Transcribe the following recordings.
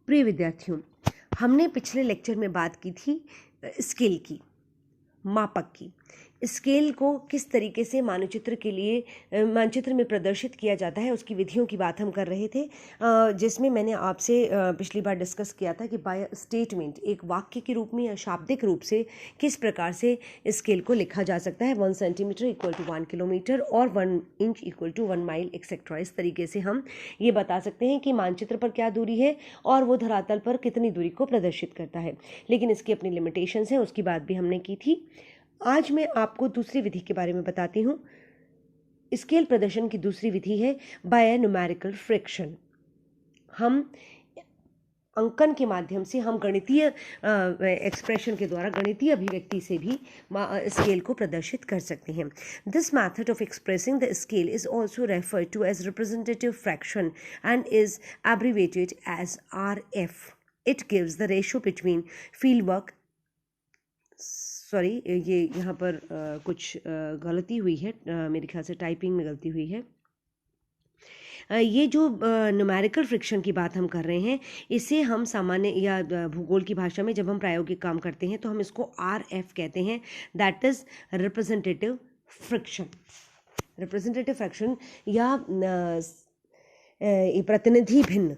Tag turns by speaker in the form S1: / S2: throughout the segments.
S1: प्रिय विद्यार्थियों, हमने पिछले लेक्चर में बात की थी स्केल की, मापक की। स्केल को किस तरीके से मानचित्र के लिए मानचित्र में प्रदर्शित किया जाता है उसकी विधियों की बात हम कर रहे थे, जिसमें मैंने आपसे पिछली बार डिस्कस किया था कि बाय स्टेटमेंट, एक वाक्य के रूप में या शाब्दिक रूप से किस प्रकार से स्केल को लिखा जा सकता है। 1 सेंटीमीटर इक्वल टू 1 किलोमीटर और 1 inch equal to 1 mile etcetera. इस तरीके से हम ये बता सकते हैं कि मानचित्र पर क्या दूरी है और वो धरातल पर कितनी दूरी को प्रदर्शित करता है। लेकिन इसकी अपनी लिमिटेशंस हैं, उसकी बात भी हमने की थी। आज मैं आपको दूसरी विधि के बारे में बताती हूँ। स्केल प्रदर्शन की दूसरी विधि है बाय न्यूमेरिकल फ्रिक्शन। हम अंकन के माध्यम से, हम गणितीय एक्सप्रेशन के द्वारा, गणितीय अभिव्यक्ति से भी स्केल को प्रदर्शित कर सकते हैं। This method of expressing the scale is also referred to as representative fraction and is abbreviated as RF. It gives the ratio between field work, sorry ये यहाँ पर कुछ गलती हुई है, मेरे ख्याल से टाइपिंग में गलती हुई है। ये जो न्यूमेरिकल फ्रिक्शन की बात हम कर रहे हैं, इसे हम सामान्य या भूगोल की भाषा में जब हम प्रायोगिक काम करते हैं तो हम इसको RF कहते हैं, that is representative friction. Representative friction या प्रतिनिधि भिन्न।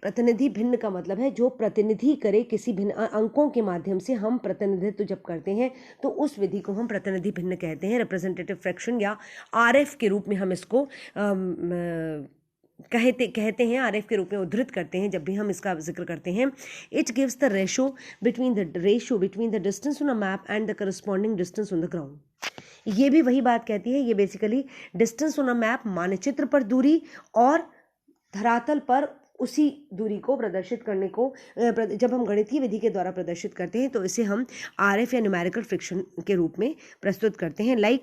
S1: प्रतिनिधि भिन्न का मतलब है जो प्रतिनिधि करे किसी भिन्न अंकों के माध्यम से हम प्रतिनिधित्व जब करते हैं तो उस विधि को हम प्रतिनिधि भिन्न कहते हैं, रिप्रेजेंटेटिव फ्रैक्शन या RF के रूप में हम इसको कहते हैं, RF के रूप में उद्धृत करते हैं जब भी हम इसका जिक्र करते हैं। It gives the ratio between the distance on a map and the corresponding distance on the ground. ये भी वही बात कहती है, ये basically distance on a map, मानचित्र पर दूरी, और धरातल पर उसी दूरी को प्रदर्शित करने को जब हम गणितीय विधि के द्वारा प्रदर्शित करते हैं तो इसे हम RF या न्यूमेरिकल फ्रिक्शन के रूप में प्रस्तुत करते हैं।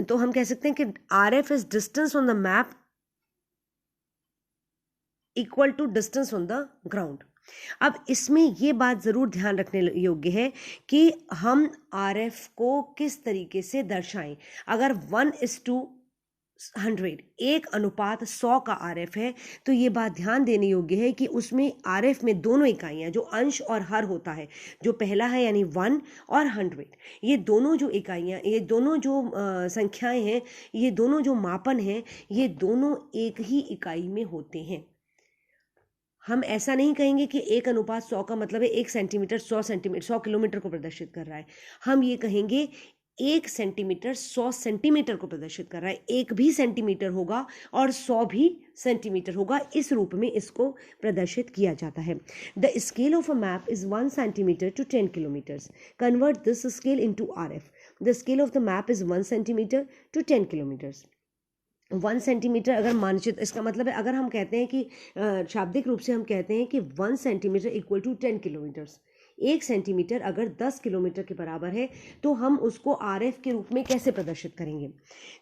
S1: तो हम कह सकते हैं कि RF is distance on the map equal to distance on the ground. अब इसमें ये बात जरूर ध्यान रखने योग्य है कि हम RF को किस तरीके से दर्शाएं। अगर 1:100, 1:100 का RF है तो ये बात ध्यान देने योग्य है कि उसमें RF में दोनों इकाइयां, जो अंश और हर होता है, जो पहला है यानी 1 और 100, ये दोनों जो इकाइयां, ये दोनों जो संख्याएं हैं, ये दोनों जो मापन हैं, ये दोनों एक ही इकाई में होते हैं। हम ऐसा नहीं कहेंगे कि 1:100 का मतलब है 1 सेंटीमीटर 100 किलोमीटर को प्रदर्शित कर रहा है। हम ये कहेंगे 1 सेंटीमीटर 100 सेंटीमीटर को प्रदर्शित कर रहा है। 1 भी सेंटीमीटर होगा और 100 भी सेंटीमीटर होगा। इस रूप में इसको प्रदर्शित किया जाता है। The scale of a map is 1 centimetre to 10 kilometres. Convert this scale into RF. The scale of the map is 1 centimetre to 10 kilometres. 1 centimetre अगर मानचित्र, इसका मतलब है अगर हम कहते हैं कि शाब्दिक रूप से हम कहते हैं कि 1 centimetre equal to 10 kilometres, 1 centimetre अगर 10 किलोमीटर के बराबर है तो हम उसको RF के रूप में कैसे प्रदर्शित करेंगे।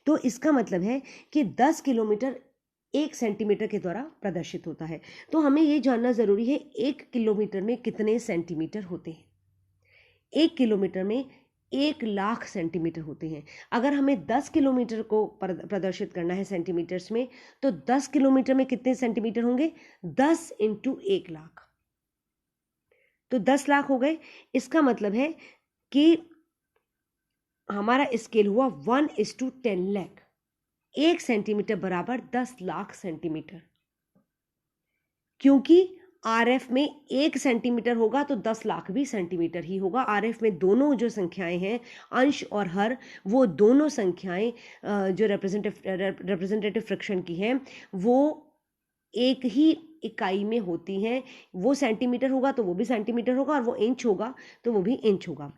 S1: तो इसका मतलब है कि 10 किलोमीटर 1 सेंटीमीटर के द्वारा प्रदर्शित होता है। तो हमें ये जानना जरूरी है 1 किलोमीटर में कितने सेंटीमीटर होते हैं। 1 किलोमीटर में 1,00,000 सेंटीमीटर होते हैं। अगर हमें 10 किलोमीटर को प्रदर्शित करना है सेंटीमीटर्स में, तो 10 किलोमीटर में कितने सेंटीमीटर होंगे? 10 × 1,00,000, तो 10 लाख हो गए। इसका मतलब है कि हमारा स्केल हुआ 1:10 लाख। 1 सेंटीमीटर बराबर 10 लाख सेंटीमीटर, क्योंकि RF में 1 सेंटीमीटर होगा तो 10 लाख भी सेंटीमीटर ही होगा। RF में दोनों जो संख्याएं हैं, अंश और हर, वो दोनों संख्याएं जो रिप्रेजेंटेटिव फ्रिक्शन की हैं, वो एक ही इकाई में होती हैं। वो सेंटीमीटर होगा तो वो भी सेंटीमीटर होगा, और वो इंच होगा तो वो भी इंच होगा।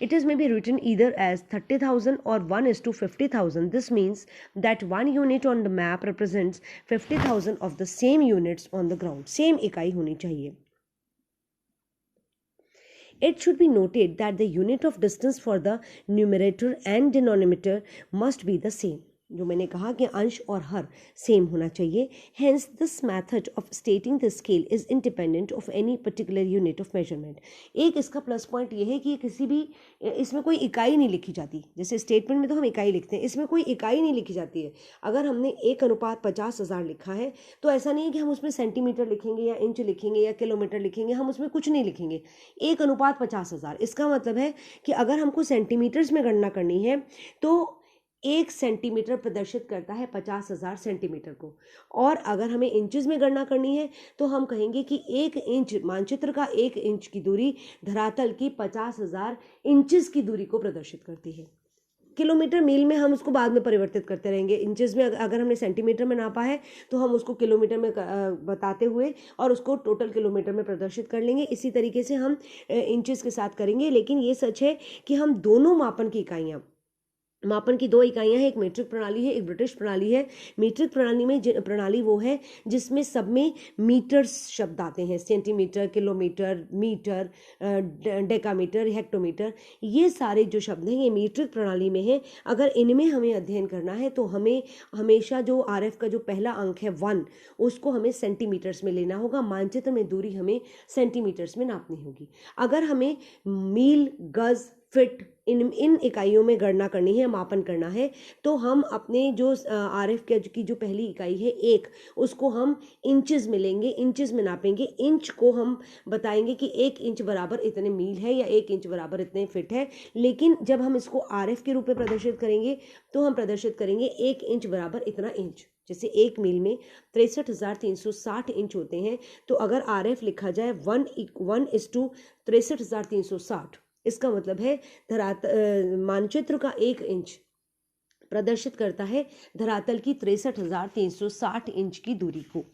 S1: It is may be written either as 30,000 और 1:50,000. This means that 1 unit on the map represents 50,000 of the same units on the ground. Same इकाई होनी चाहिए. It should be noted that the unit of distance for the numerator and denominator must be the same. जो मैंने कहा कि अंश और हर same होना चाहिए। Hence this method of stating the scale is independent of any particular unit of measurement. एक इसका प्लस पॉइंट ये है कि किसी भी इसमें कोई इकाई नहीं लिखी जाती। जैसे स्टेटमेंट में तो हम इकाई लिखते हैं, इसमें कोई इकाई नहीं लिखी जाती है। अगर हमने 1:50,000 लिखा है तो ऐसा नहीं है कि हम उसमें सेंटीमीटर लिखेंगे या इंच लिखेंगे या किलोमीटर लिखेंगे, हम उसमें कुछ नहीं लिखेंगे। 1:50,000 इसका मतलब है कि अगर हमको सेंटीमीटर्स में गणना करनी है तो 1 सेंटीमीटर प्रदर्शित करता है 50,000 सेंटीमीटर को, और अगर हमें इंचेस में गणना करनी है तो हम कहेंगे कि 1 इंच, मानचित्र का 1 इंच की दूरी धरातल की 50,000 इंचेस की दूरी को प्रदर्शित करती है। किलोमीटर मील में हम उसको बाद में परिवर्तित करते रहेंगे। इंचेस में अगर हमने सेंटीमीटर में नापा है तो हम उसको किलोमीटर में बताते हुए और उसको टोटल किलोमीटर में प्रदर्शित कर लेंगे। इसी तरीके से हम इंचेस के साथ करेंगे। लेकिन ये सच है कि हम दोनों मापन की इकाइयाँ, मापन की 2 इकाइयाँ हैं, एक मीट्रिक प्रणाली है, एक ब्रिटिश प्रणाली है। मीट्रिक प्रणाली में प्रणाली वो है जिसमें सब में मीटर्स शब्द आते हैं, centimetre, kilometre, metre, decametre, hectometre, ये सारे जो शब्द हैं ये मीट्रिक प्रणाली में हैं। अगर इनमें हमें अध्ययन करना है तो हमें हमेशा जो RF का जो पहला अंक है 1, उसको हमें सेंटीमीटर्स में लेना होगा। मानचित्र में दूरी हमें सेंटीमीटर्स में नापनी होगी। अगर हमें मील, गज, फिट इन इकाइयों में गणना करनी है, मापन करना है, तो हम अपने जो RF की जो पहली इकाई है 1, उसको हम इंचेस में लेंगे, इंचेस में नापेंगे। इंच को हम बताएंगे कि 1 इंच बराबर इतने मील है या 1 इंच बराबर इतने फिट है। लेकिन जब हम इसको RF के रूप में प्रदर्शित करेंगे तो हम प्रदर्शित करेंगे 1 इंच बराबर इतना इंच। जैसे 1 मील में 63,360 इंच होते हैं, तो अगर RF लिखा जाए 1:63,360, इसका मतलब है मानचित्र का 1 इंच प्रदर्शित करता है धरातल की 63,360 इंच की दूरी को।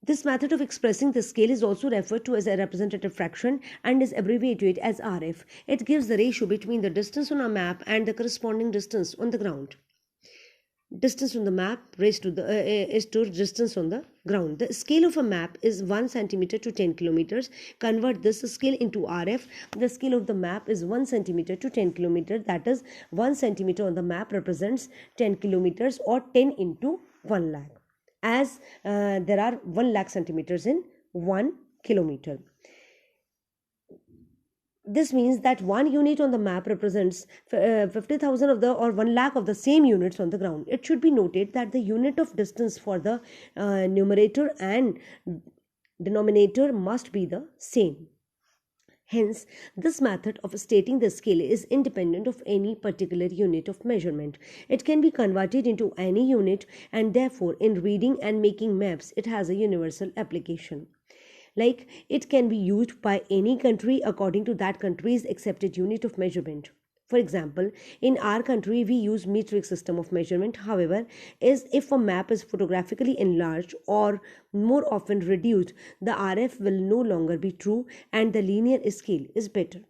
S1: This method of expressing the scale is also referred to as a representative fraction and is abbreviated as RF. It gives the ratio between the distance on a map and the corresponding distance on the ground. Distance on the map raised to the is to distance on the ground. The scale of a map is 1 centimeter to 10 kilometers. Convert this scale into RF. The scale of the map is 1 centimeter to 10 kilometers. That is 1 centimeter on the map represents 10 kilometers or 10 into 1 lakh. As there are 1 lakh centimeters in 1 kilometer. This means that 1 unit on the map represents 50,000 of the or 1 lakh of the same units on the ground. It should be noted that the unit of distance for the numerator and denominator must be the same. Hence, this method of stating the scale is independent of any particular unit of measurement. It can be converted into any unit, and therefore in reading and making maps it has a universal application. Like, it can be used by any country according to that country's accepted unit of measurement. For example, in our country we use metric system of measurement. However, if a map is photographically enlarged or more often reduced, the RF will no longer be true and the linear scale is better.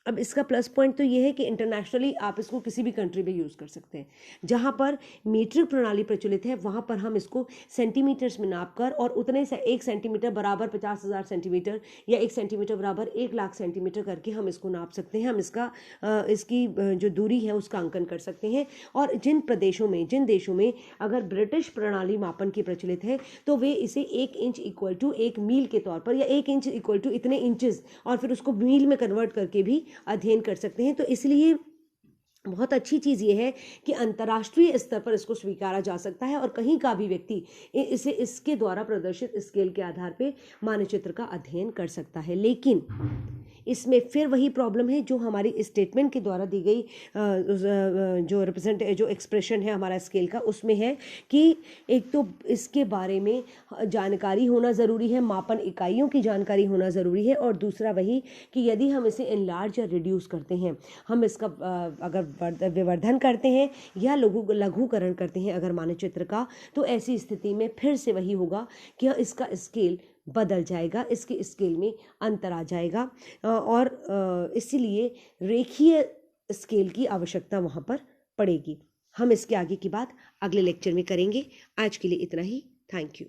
S1: अब इसका plus point तो ये है कि internationally आप इसको किसी भी कंट्री में यूज़ कर सकते हैं। जहाँ पर मीट्रिक प्रणाली प्रचलित है वहाँ पर हम इसको सेंटीमीटर्स में नाप कर और उतने से 1 सेंटीमीटर बराबर 50,000 सेंटीमीटर या 1 सेंटीमीटर बराबर 1 लाख सेंटीमीटर करके हम इसको नाप सकते हैं। हम इसकी जो दूरी है उसका अंकन कर सकते हैं। और जिन देशों में अगर ब्रिटिश प्रणाली मापन की प्रचलित है तो वे इसे 1 इंच इक्वल टू 1 मील के तौर पर या 1 इंच इक्वल टू इतने इंचेस और फिर उसको मील में कन्वर्ट करके भी अध्ययन कर सकते हैं। तो इसलिए बहुत अच्छी चीज़ ये है कि अंतर्राष्ट्रीय स्तर पर इसको स्वीकारा जा सकता है और कहीं का भी व्यक्ति इसे इसके द्वारा प्रदर्शित स्केल के आधार पे मानचित्र का अध्ययन कर सकता है। लेकिन इसमें फिर वही प्रॉब्लम है जो हमारी स्टेटमेंट के द्वारा दी गई जो एक्सप्रेशन है हमारा स्केल का, उसमें है कि एक तो इसके बारे में जानकारी होना ज़रूरी है, मापन इकाइयों की जानकारी होना ज़रूरी है, और दूसरा वही कि यदि हम इसे एनलार्ज या रिड्यूस करते हैं, हम इसका अगर विवर्धन करते हैं या लघुकरण करते हैं अगर मानचित्र का, तो ऐसी स्थिति में फिर से वही होगा कि इसका स्केल बदल जाएगा, इसके स्केल में अंतर आ जाएगा और इसीलिए रेखीय स्केल की आवश्यकता वहाँ पर पड़ेगी। हम इसके आगे की बात अगले लेक्चर में करेंगे। आज के लिए इतना ही। Thank you.